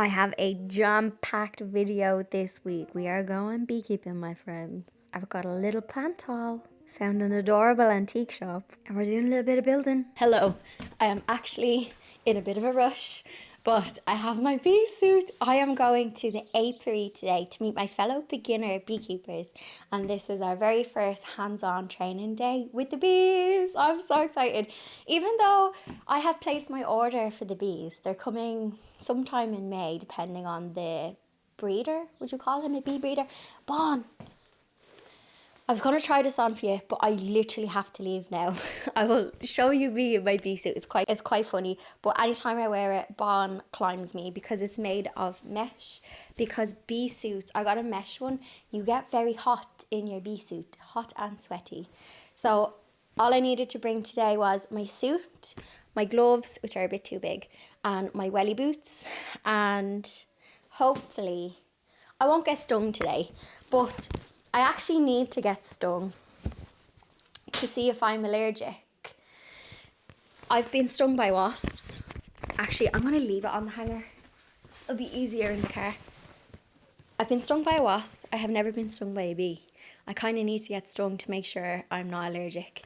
I have a jam-packed video this week. We are going beekeeping, my friends. I've got a little plant haul, found an adorable antique shop, and we're doing a little bit of building. Hello, I am actually in a bit of a rush, but I have my bee suit. I am going to the apiary today to meet my fellow beginner beekeepers, and this is our very first hands-on training day with the bees. I'm so excited. Even though I have placed my order for the bees, they're coming sometime in May, depending on the breeder. Would you call him a bee breeder? Bon, I was going to try this on for you, but I literally have to leave now. I will show you me in my bee suit. It's quite funny, but anytime I wear it, Bon climbs me because it's made of mesh. Because bee suits, I got a mesh one, you get very hot in your bee suit, hot and sweaty. So all I needed to bring today was my suit, my gloves, which are a bit too big, and my welly boots, and hopefully I won't get stung today, but I actually need to get stung to see if I'm allergic. I've been stung by wasps. Actually, I'm going to leave it on the hanger. It'll be easier in the car. I've been stung by a wasp. I have never been stung by a bee. I kind of need to get stung to make sure I'm not allergic.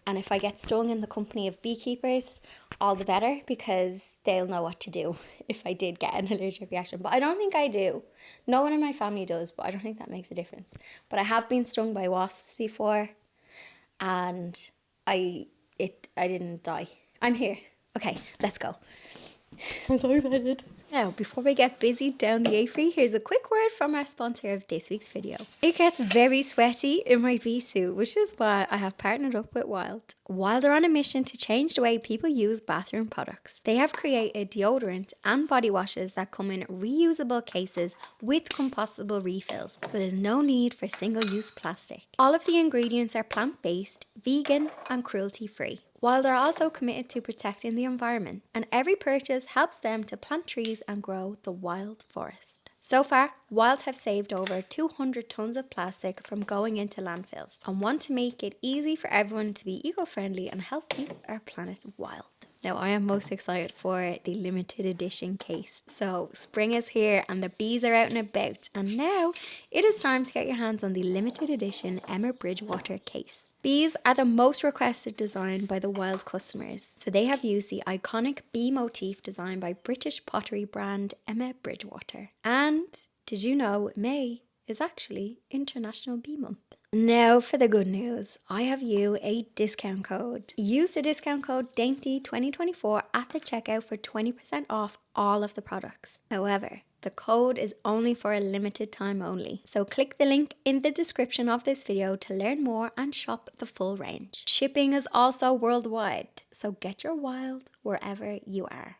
And if I get stung in the company of beekeepers, all the better, because they'll know what to do if I did get an allergic reaction. But I don't think I do. No one in my family does, but I don't think that makes a difference. But I have been stung by wasps before, and I didn't die. I'm here. Okay, let's go. I'm so excited. Now, before we get busy down the apiary, here's a quick word from our sponsor of this week's video. It gets very sweaty in my bee suit, which is why I have partnered up with Wild. Wild are on a mission to change the way people use bathroom products. They have created deodorant and body washes that come in reusable cases with compostable refills, so there's no need for single-use plastic. All of the ingredients are plant-based, vegan, and cruelty-free. Wild are also committed to protecting the environment, and every purchase helps them to plant trees and grow the wild forest. So far, Wild have saved over 200 tons of plastic from going into landfills and want to make it easy for everyone to be eco-friendly and help keep our planet wild. Now, I am most excited for the limited edition case. So spring is here and the bees are out and about, and now it is time to get your hands on the limited edition Emma Bridgewater case. Bees are the most requested design by the Wild customers, so they have used the iconic bee motif designed by British pottery brand Emma Bridgewater. And did you know May is actually International Bee Month? Now for the good news, I have you a discount code. Use the discount code Dainty 2024 at the checkout for 20% off all of the products. However, the code is only for a limited time only. So click the link in the description of this video to learn more and shop the full range. Shipping is also worldwide, so get your wild wherever you are.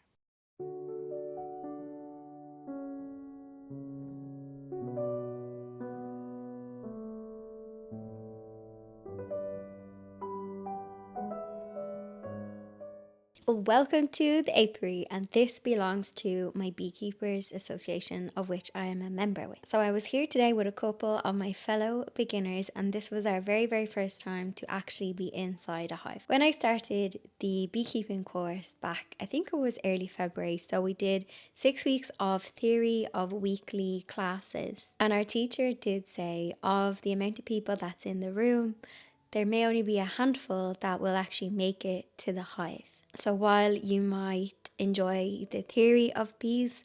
Welcome to the apiary, and this belongs to my Beekeepers Association, of which I am a member with. So I was here today with a couple of my fellow beginners, and this was our very first time to actually be inside a hive. When I started the beekeeping course back, I think it was early February, so we did 6 weeks of theory of weekly classes, and our teacher did say of the amount of people that's in the room, there may only be a handful that will actually make it to the hive. So while you might enjoy the theory of bees,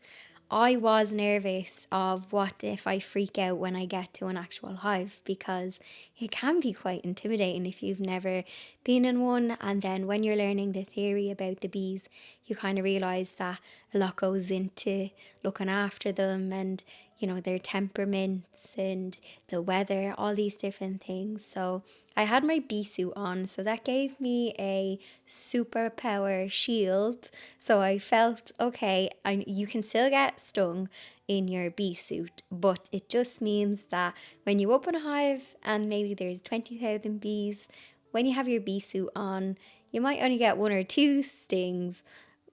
I was nervous of what if I freak out when I get to an actual hive, because it can be quite intimidating if you've never been in one. And then when you're learning the theory about the bees, you kind of realize that a lot goes into looking after them and, you know, their temperaments and the weather, all these different things. So I had my bee suit on, so that gave me a superpower shield. So I felt, okay, you can still get stung in your bee suit, but it just means that when you open a hive and maybe there's 20,000 bees, when you have your bee suit on, you might only get 1 or 2 stings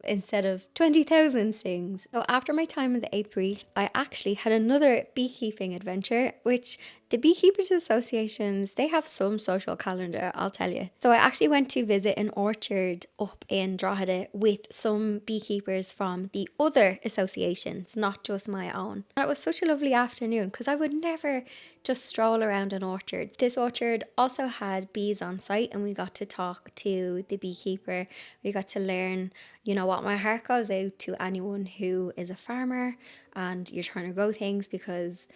instead of 20,000 stings. So after my time in the apiary, I actually had another beekeeping adventure, which the Beekeepers Associations, they have some social calendar, I'll tell you. So I actually went to visit an orchard up in Drogheda with some beekeepers from the other associations, not just my own. And it was such a lovely afternoon because I would never just stroll around an orchard. This orchard also had bees on site, and we got to talk to the beekeeper. We got to learn, you know what, my heart goes out to anyone who is a farmer and you're trying to grow things, because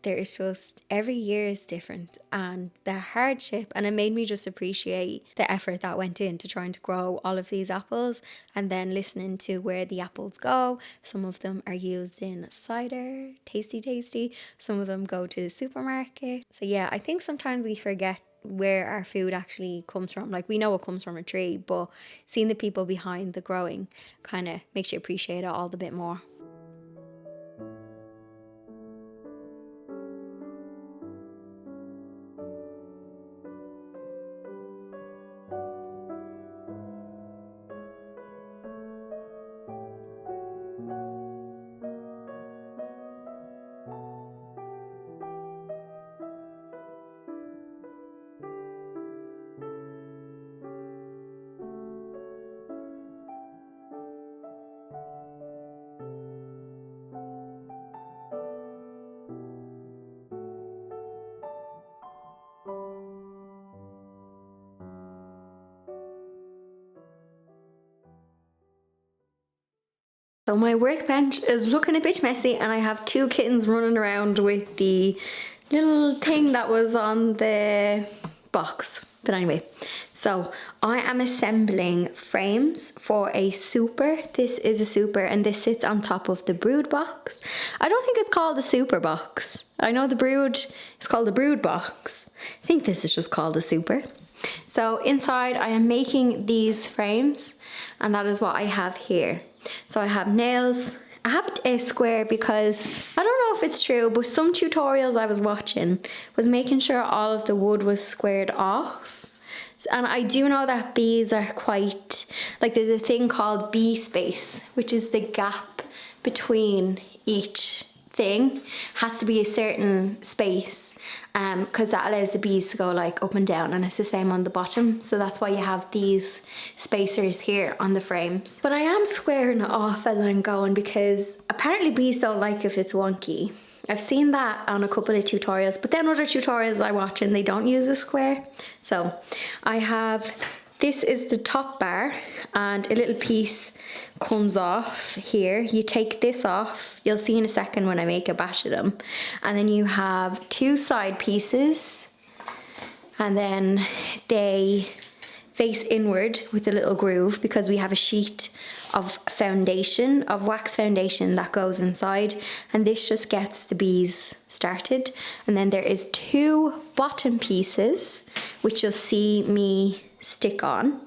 there is just, every year is different and the hardship, and it made me just appreciate the effort that went into trying to grow all of these apples, and then listening to where the apples go. Some of them are used in cider, tasty. Some of them go to the supermarket. So yeah, I think sometimes we forget where our food actually comes from. Like, we know it comes from a tree, but seeing the people behind the growing kind of makes you appreciate it all the bit more. So my workbench is looking a bit messy, and I have two kittens running around with the little thing that was on the box. But anyway, so I am assembling frames for a super. This is a super, and this sits on top of the brood box. I don't think it's called a super box. I know the brood is called the brood box. I think this is just called a super. So inside I am making these frames, and that is what I have here. So I have nails. I have a square because I don't know if it's true, but some tutorials I was watching was making sure all of the wood was squared off. And I do know that bees are quite, like, there's a thing called bee space, which is the gap between each thing has to be a certain space, because that allows the bees to go like up and down, and it's the same on the bottom. So that's why you have these spacers here on the frames. But I am squaring it off as I'm going, because apparently bees don't like if it's wonky. I've seen that on a couple of tutorials, but then other tutorials I watch and they don't use a square. So I have, this is the top bar, and a little piece comes off here. You take this off, you'll see in a second when I make a batch of them. And then you have two side pieces, and then they face inward with a little groove, because we have a sheet of foundation, of wax foundation that goes inside, and this just gets the bees started. And then there is two bottom pieces which you'll see me stick on,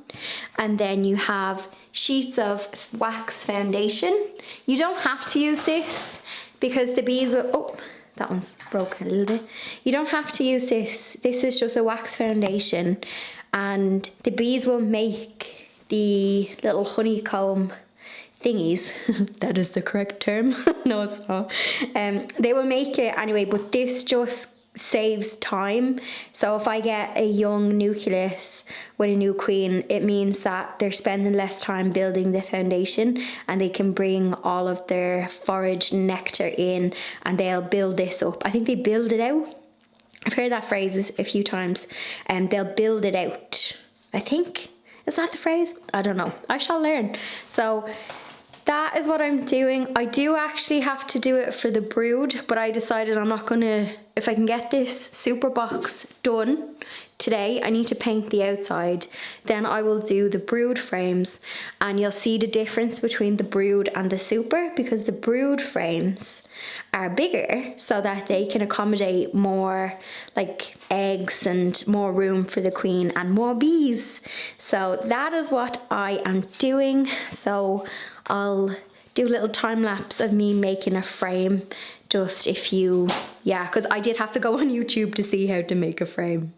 and then you have sheets of wax foundation. You don't have to use this because the bees will, oh, that one's broken a little bit. You don't have to use this. This is just a wax foundation, and the bees will make the little honeycomb thingies. That is the correct term. No, it's not. They will make it anyway, but this just saves time. So if I get a young nucleus with a new queen, it means that they're spending less time building the foundation, and they can bring all of their forage nectar in, and they'll build this up. I think they build it out. I've heard that phrase a few times, and they'll build it out. I think, is that the phrase? I don't know. I shall learn. So that is what I'm doing. I do actually have to do it for the brood, but I decided I'm not gonna, if I can get this super box done today, I need to paint the outside, then I will do the brood frames, and you'll see the difference between the brood and the super, because the brood frames are bigger so that they can accommodate more like eggs and more room for the queen and more bees. So that is what I am doing. So I'll do a little time lapse of me making a frame, just if you, yeah, because I did have to go on YouTube to see how to make a frame.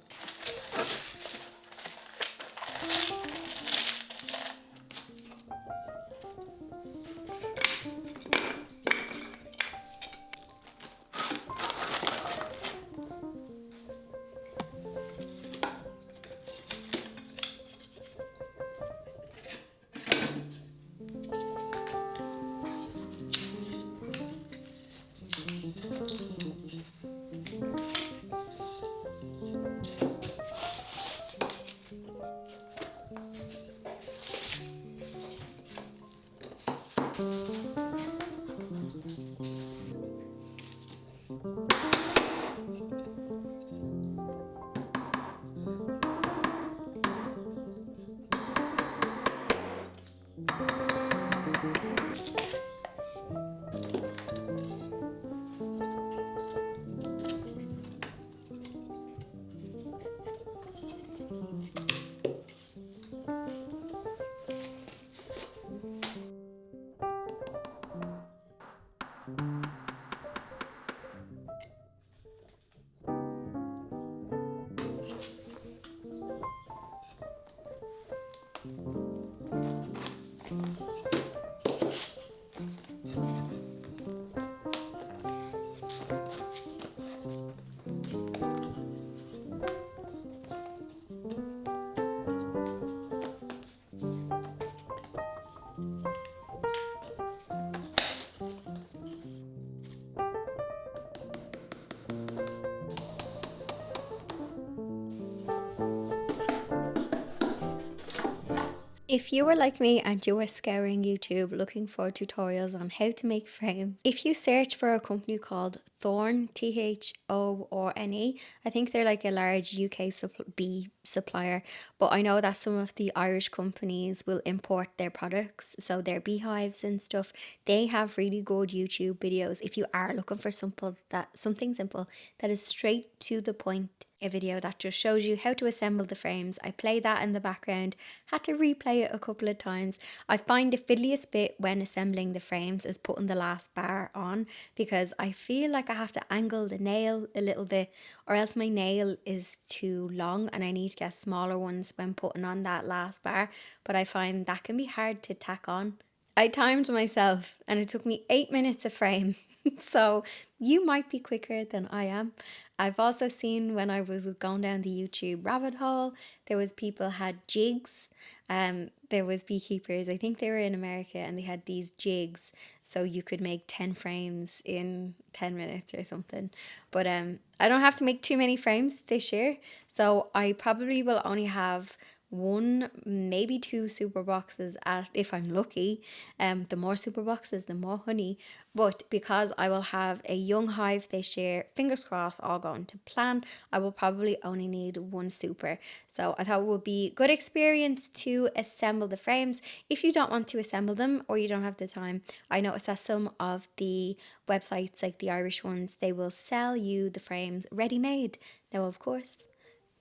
If you were like me and you were scouring YouTube looking for tutorials on how to make frames, if you search for a company called Thorne, Thorne, I think they're like a large UK bee supplier, but I know that some of the Irish companies will import their products, so their beehives and stuff. They have really good YouTube videos if you are looking for something simple that is straight to the point. A video that just shows you how to assemble the frames. I play that in the background, had to replay it a couple of times. I find the fiddliest bit when assembling the frames is putting the last bar on, because I feel like I have to angle the nail a little bit, or else my nail is too long and I need to get smaller ones when putting on that last bar, but I find that can be hard to tack on. I timed myself and it took me 8 minutes a frame. So you might be quicker than I am. I've also seen, when I was going down the YouTube rabbit hole, there was people had jigs. There was beekeepers, I think they were in America, and they had these jigs so you could make 10 frames in 10 minutes or something. But I don't have to make too many frames this year, so I probably will only have one, maybe two super boxes if I'm lucky. The more super boxes, the more honey. But because I will have a young hive this year, fingers crossed, all going to plan, I will probably only need one super. So I thought it would be good experience to assemble the frames. If you don't want to assemble them or you don't have the time, I noticed that some of the websites, like the Irish ones, they will sell you the frames ready made. Now, of course,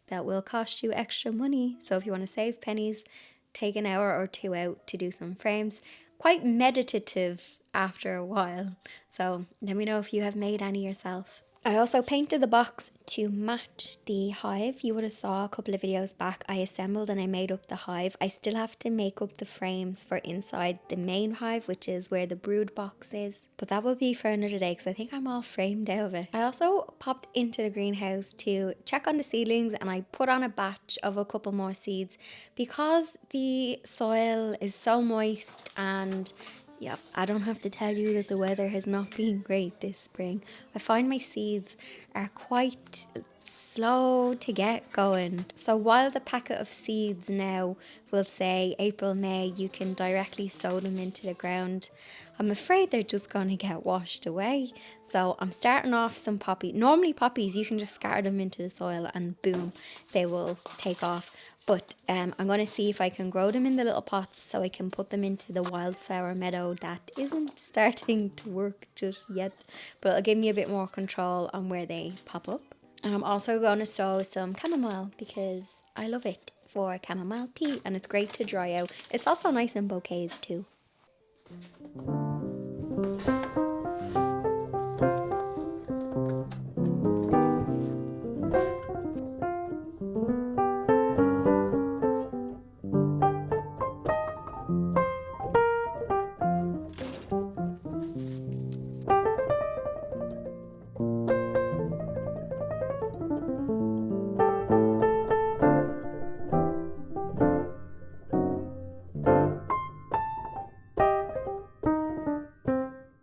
that will cost you extra money. So if you want to save pennies, take an hour or two out to do some frames. Quite meditative after a while. So let me know if you have made any yourself. I also painted the box to match the hive. You would have saw a couple of videos back, I assembled and I made up the hive. I still have to make up the frames for inside the main hive, which is where the brood box is. But that will be for another day because I think I'm all framed out of it. I also popped into the greenhouse to check on the seedlings, and I put on a batch of a couple more seeds because the soil is so moist, and yep, I don't have to tell you that the weather has not been great this spring. I find my seeds are quite slow to get going. So while the packet of seeds now will say April, May, you can directly sow them into the ground, I'm afraid they're just going to get washed away. So I'm starting off some poppy. Normally poppies, you can just scatter them into the soil and boom, they will take off. But I'm going to see if I can grow them in the little pots so I can put them into the wildflower meadow that isn't starting to work just yet. But it'll give me a bit more control on where they pop up. And I'm also going to sow some chamomile because I love it for chamomile tea, and it's great to dry out. It's also nice in bouquets too.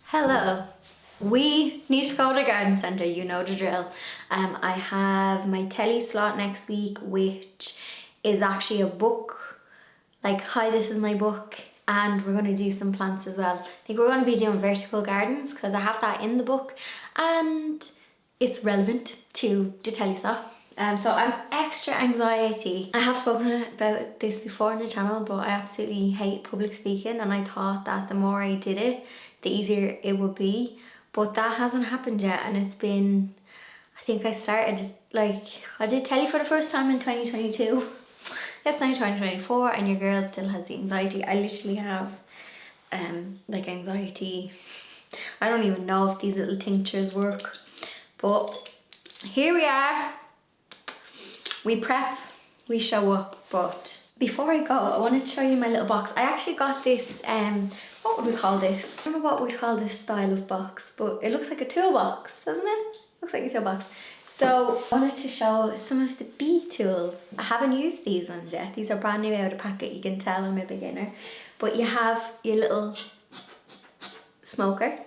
Hello. We need to go to the garden centre, you know the drill. I have my telly slot next week, which is actually a book. Like, hi, this is my book. And we're going to do some plants as well. I think we're going to be doing vertical gardens because I have that in the book and it's relevant to the telly slot. So I'm extra anxiety. I have spoken about this before on the channel, but I absolutely hate public speaking, and I thought that the more I did it, the easier it would be. But that hasn't happened yet, and it's been, I think I started, like, I did telly for the first time in 2022. It's now 2024 and your girl still has the anxiety. I literally have like anxiety. I don't even know if these little tinctures work, but here we are. We prep, we show up. But before I go, I wanted to show you my little box. I actually got this what would we call this? I don't know what we'd call this style of box, but it looks like a toolbox, doesn't it? Looks like a toolbox. So I wanted to show some of the bee tools. I haven't used these ones yet. These are brand new out of the packet. You can tell I'm a beginner. But you have your little smoker.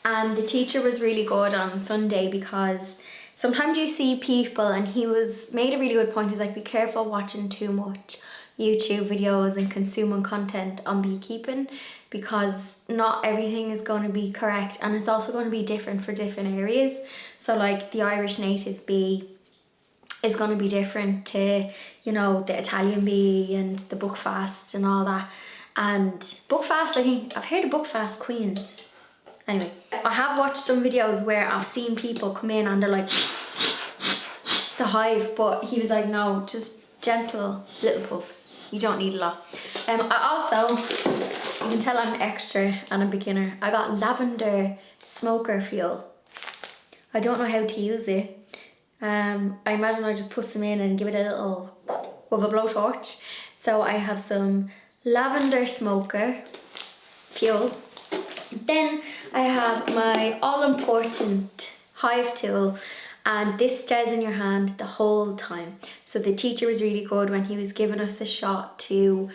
And the teacher was really good on Sunday because sometimes you see people, and he made a really good point. He's like, be careful watching too much YouTube videos and consuming content on beekeeping, because not everything is going to be correct, and it's also going to be different for different areas. So like the Irish native bee is going to be different to, you know, the Italian bee and the buckfast and all that. And buckfast, I think I've heard of buckfast queens. Anyway, I have watched some videos where I've seen people come in and they're like the hive, but he was like, no, just gentle little puffs. You don't need a lot. I also, you can tell I'm extra and a beginner. I got lavender smoker fuel. I don't know how to use it. I imagine I just put some in and give it a little with a blowtorch. So I have some lavender smoker fuel. Then I have my all-important hive tool, and this stays in your hand the whole time. So the teacher was really good when he was giving us the shot to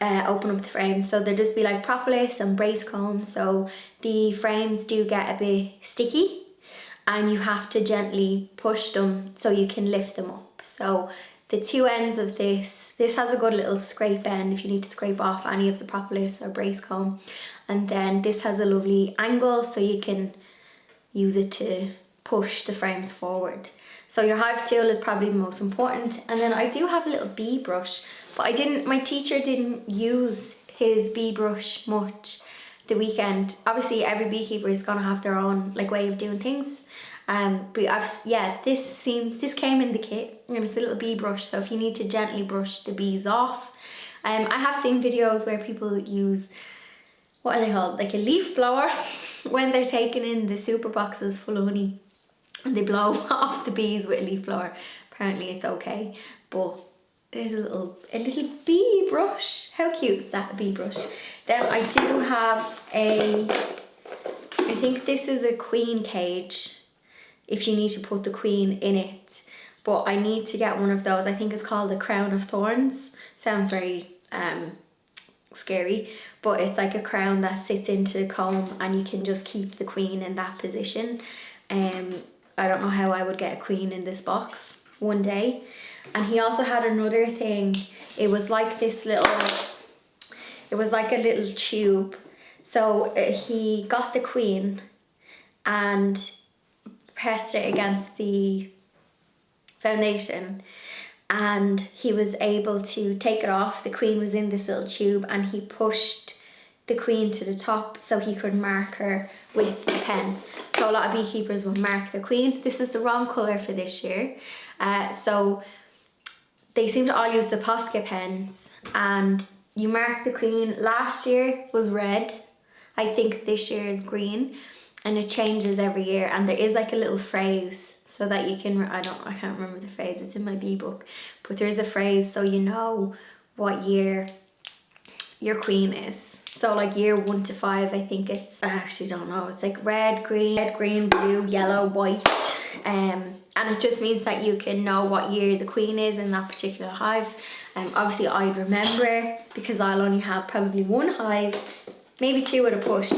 open up the frames. So there'll just be like propolis and brace comb, so the frames do get a bit sticky and you have to gently push them so you can lift them up. So the two ends of this has a good little scrape end if you need to scrape off any of the propolis or brace comb. And then this has a lovely angle so you can use it to push the frames forward. So your hive tool is probably the most important. And then I do have a little bee brush, but my teacher didn't use his bee brush much the weekend. Obviously every beekeeper is gonna have their own like way of doing things. But this came in the kit, and it's a little bee brush, so if you need to gently brush the bees off. I have seen videos where people use, what are they called, like a leaf blower when they're taking in the super boxes full of honey, and they blow off the bees with a leaf blower. Apparently it's okay, but there's a little bee brush. How cute is that, a bee brush? Then I do have I think this is a queen cage, if you need to put the queen in it, but I need to get one of those. I think it's called the crown of thorns. Sounds very scary, but it's like a crown that sits into the comb and you can just keep the queen in that position. I don't know how I would get a queen in this box one day. And he also had another thing. It was like a little tube. So he got the queen and pressed it against the foundation, and he was able to take it off. The queen was in this little tube, and he pushed the queen to the top so he could mark her with a pen. So a lot of beekeepers will mark their queen. This is the wrong colour for this year. So they seem to all use the Posca pens, and you mark the queen. Last year was red. I think this year is green. And it changes every year, and there is like a little phrase so that you can, I can't remember the phrase, it's in my bee book, but there is a phrase so you know what year your queen is. So like year 1 to 5, I think I actually don't know, it's like red, green, blue, yellow, white, and it just means that you can know what year the queen is in that particular hive. Obviously I'd remember because I'll only have probably one hive, maybe 2 at a push.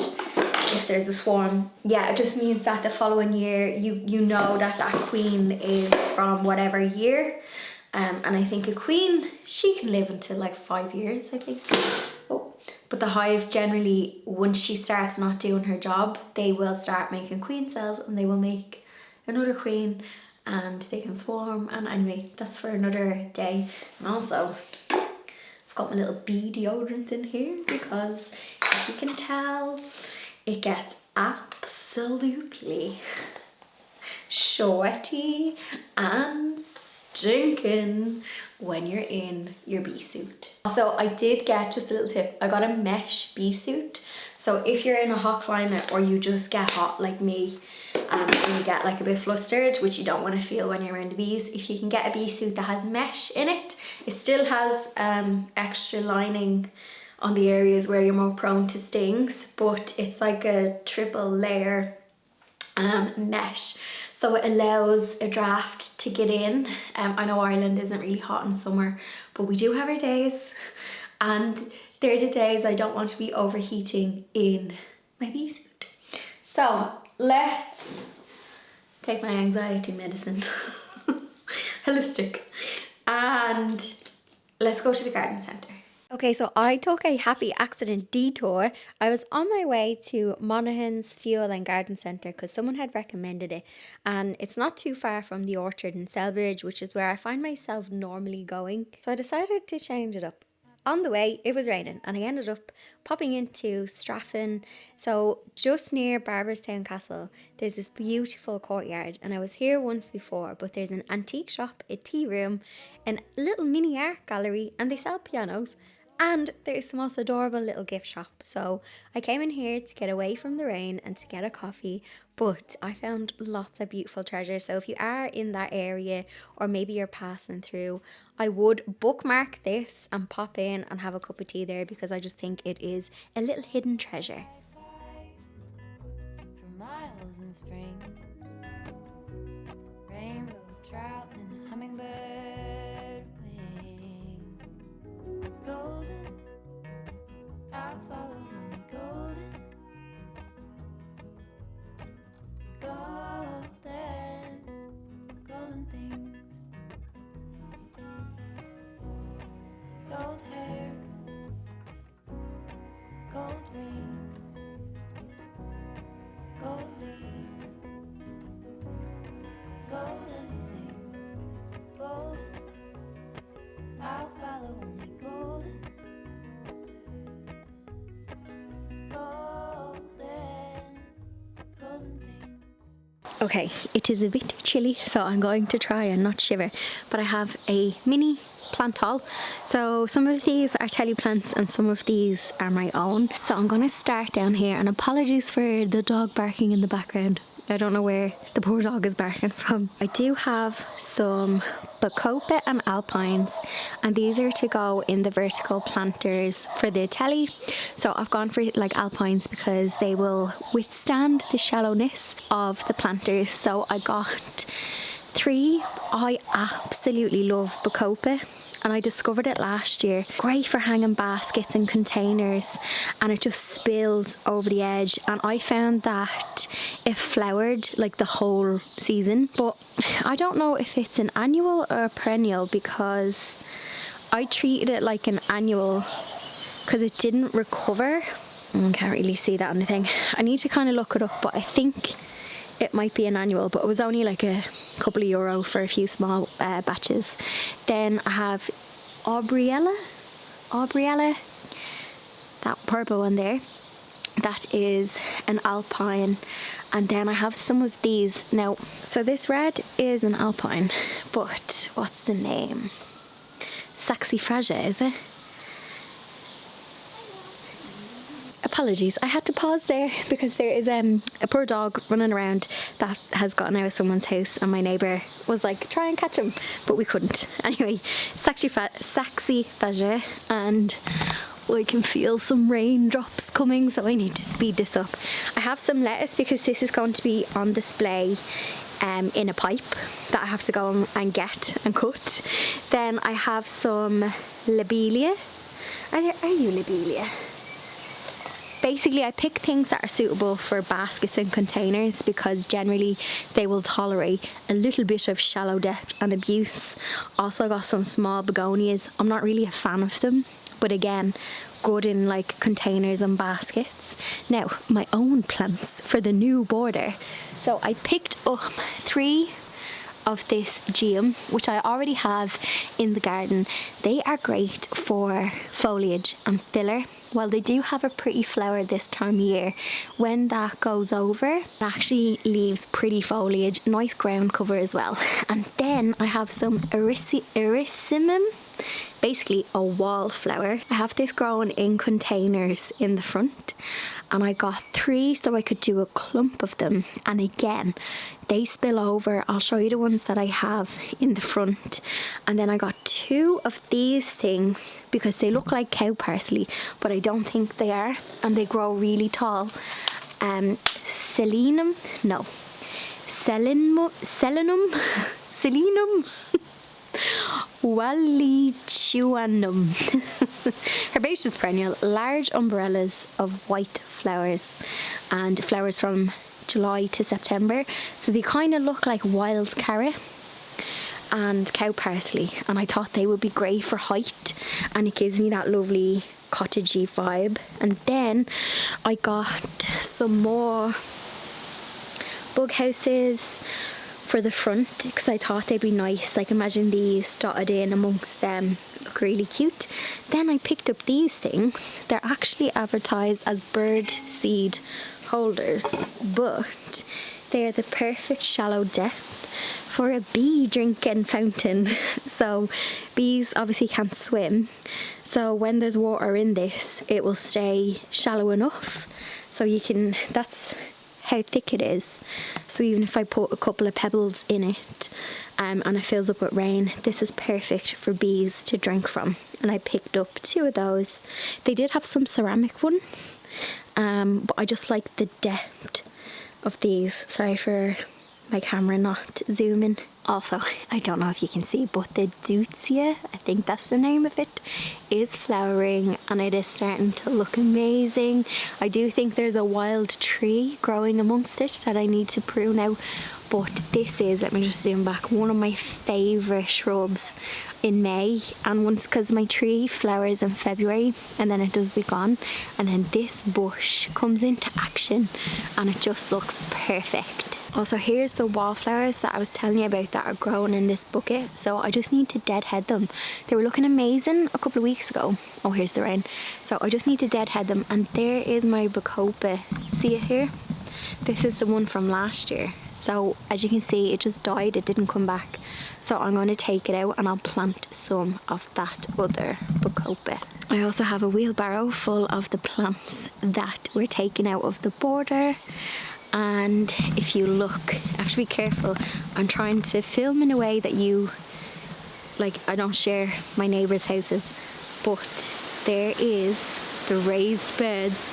If there's a swarm, yeah, it just means that the following year you know that queen is from whatever year. And I think a queen, she can live until like 5 years, I think. Oh, but the hive generally, once she starts not doing her job, they will start making queen cells, and they will make another queen, and they can swarm. And anyway, that's for another day. And also, I've got my little bee deodorant in here because, as you can tell, it gets absolutely sweaty and stinking when you're in your bee suit. Also, I did get, just a little tip, I got a mesh bee suit. So if you're in a hot climate, or you just get hot like me, and you get like a bit flustered, which you don't want to feel when you're around the bees, if you can get a bee suit that has mesh in it, it still has extra lining on the areas where you're more prone to stings, but it's like a triple layer mesh, so it allows a draft to get in. I know Ireland isn't really hot in summer, but we do have our days, and they're the days I don't want to be overheating in my bee suit. So let's take my anxiety medicine, holistic, and let's go to the garden centre. Okay, so I took a happy accident detour. I was on my way to Monaghan's Fuel and Garden Centre because someone had recommended it, and it's not too far from the orchard in Selbridge, which is where I find myself normally going. So I decided to change it up. On the way, it was raining, and I ended up popping into Straffan. So just near Barberstown Castle, there's this beautiful courtyard, and I was here once before, but there's an antique shop, a tea room, and a little mini art gallery, and they sell pianos. And there's the most adorable little gift shop. So I came in here to get away from the rain and to get a coffee, but I found lots of beautiful treasures. So if you are in that area, or maybe you're passing through, I would bookmark this and pop in and have a cup of tea there, because I just think it is a little hidden treasure. For miles in spring, rainbow trout and hummingbird wing. Golden, I'll follow only golden. Golden, golden things. Gold hair, gold rings, gold leaves, gold anything, golden. I'll follow only golden. Okay, it is a bit chilly, so I'm going to try and not shiver, but I have a mini plant haul. So some of these are telly plants and some of these are my own. So I'm going to start down here, and apologies for the dog barking in the background. I don't know where the poor dog is barking from. I do have some Bacopa and Alpines, and these are to go in the vertical planters for the telly. So I've gone for like Alpines because they will withstand the shallowness of the planters. So I got 3. I absolutely love Bacopa, and I discovered it last year. Great for hanging baskets and containers, and it just spills over the edge, and I found that it flowered like the whole season. But I don't know if it's an annual or a perennial, because I treated it like an annual because it didn't recover. I can't really see that on the thing. I need to kind of look it up, but I think it might be an annual, but it was only like a couple of euro for a few small batches. Then I have Aubriella, that purple one there. That is an Alpine. And then I have some of these. Now, so this red is an Alpine, but what's the name? Saxifraga, is it? Apologies, I had to pause there because there is a poor dog running around that has gotten out of someone's house, and my neighbour was like, try and catch him, but we couldn't. Anyway, Saxifraga, and I can feel some raindrops coming, so I need to speed this up. I have some lettuce because this is going to be on display in a pipe that I have to go and get and cut. Then I have some lobelia. Are you lobelia? Basically, I pick things that are suitable for baskets and containers because generally they will tolerate a little bit of shallow depth and abuse. Also, I got some small begonias. I'm not really a fan of them, but again, good in like containers and baskets. Now, my own plants for the new border. So I picked up 3 of this geum, which I already have in the garden. They are great for foliage and filler. While they do have a pretty flower this time of year, when that goes over, it actually leaves pretty foliage, nice ground cover as well. And then I have some Erysimum basically a wallflower. I have this growing in containers in the front, and I got 3 so I could do a clump of them, and again they spill over. I'll show you the ones that I have in the front. And then I got 2 of these things because they look like cow parsley, but I don't think they are, and they grow really tall. Selenum Wallichuanum. Herbaceous perennial, large umbrellas of white flowers, and flowers from July to September. So they kind of look like wild carrot and cow parsley, and I thought they would be great for height, and it gives me that lovely cottagey vibe. And then I got some more bug houses for the front because I thought they'd be nice. Like, imagine these dotted in amongst them, look really cute. Then I picked up these things. They're actually advertised as bird seed holders, but they're the perfect shallow depth for a bee drinking fountain. So bees obviously can't swim, so when there's water in this, it will stay shallow enough so you can, that's how thick it is. So even if I put a couple of pebbles in it and it fills up with rain, this is perfect for bees to drink from. And I picked up 2 of those. They did have some ceramic ones, but I just like the depth of these. Sorry for my camera not zooming. Also, I don't know if you can see, but the deutzia, I think that's the name of it, is flowering, and it is starting to look amazing. I do think there's a wild tree growing amongst it that I need to prune out, but this is, let me just zoom back, one of my favourite shrubs in May. And once, because my tree flowers in February and then it does be gone, and then this bush comes into action and it just looks perfect. Also, here's the wallflowers that I was telling you about that are growing in this bucket. So I just need to deadhead them. They were looking amazing a couple of weeks ago. Oh, here's the rain. So I just need to deadhead them. And there is my bacopa. See it here? This is the one from last year. So as you can see, it just died, it didn't come back. So I'm going to take it out and I'll plant some of that other bacopa. I also have a wheelbarrow full of the plants that were taken out of the border. And if you look, I have to be careful. I'm trying to film in a way that you, like, I don't share my neighbours' houses, but there is the raised beds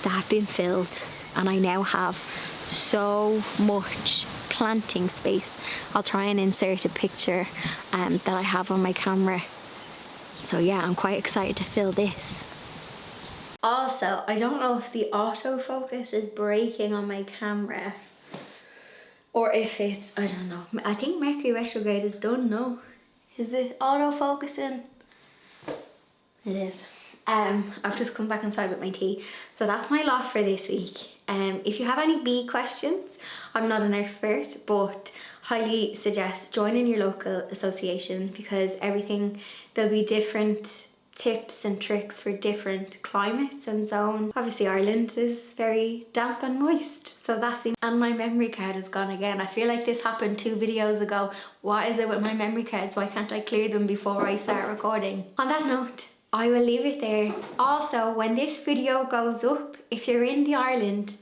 that have been filled, and I now have so much planting space. I'll try and insert a picture that I have on my camera. So yeah, I'm quite excited to fill this. Also, I don't know if the autofocus is breaking on my camera or if it's, I don't know. I think Mercury retrograde is done, no? Is it autofocusing? It is. I've just come back inside with my tea. So that's my lot for this week. If you have any bee questions, I'm not an expert, but highly suggest joining your local association, because there'll be different tips and tricks for different climates and zones. Obviously Ireland is very damp and moist, so that's it. And my memory card is gone again. I feel like this happened 2 videos ago. What is it with my memory cards? Why can't I clear them before I start recording? On that note, I will leave it there. Also, when this video goes up, if you're in Ireland,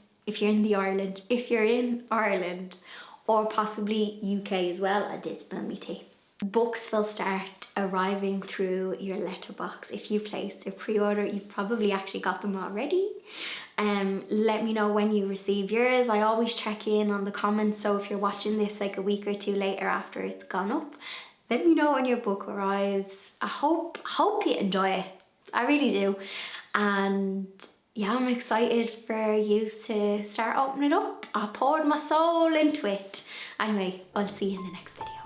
or possibly UK as well, I did spill me tea, books will start arriving through your letterbox. If you placed a pre-order, you've probably actually got them already. Let me know when you receive yours. I always check in on the comments, so if you're watching this like a week or 2 later after it's gone up, let me know when your book arrives. I hope you enjoy it. I really do. And yeah, I'm excited for you to start opening it up. I poured my soul into it. Anyway, I'll see you in the next video.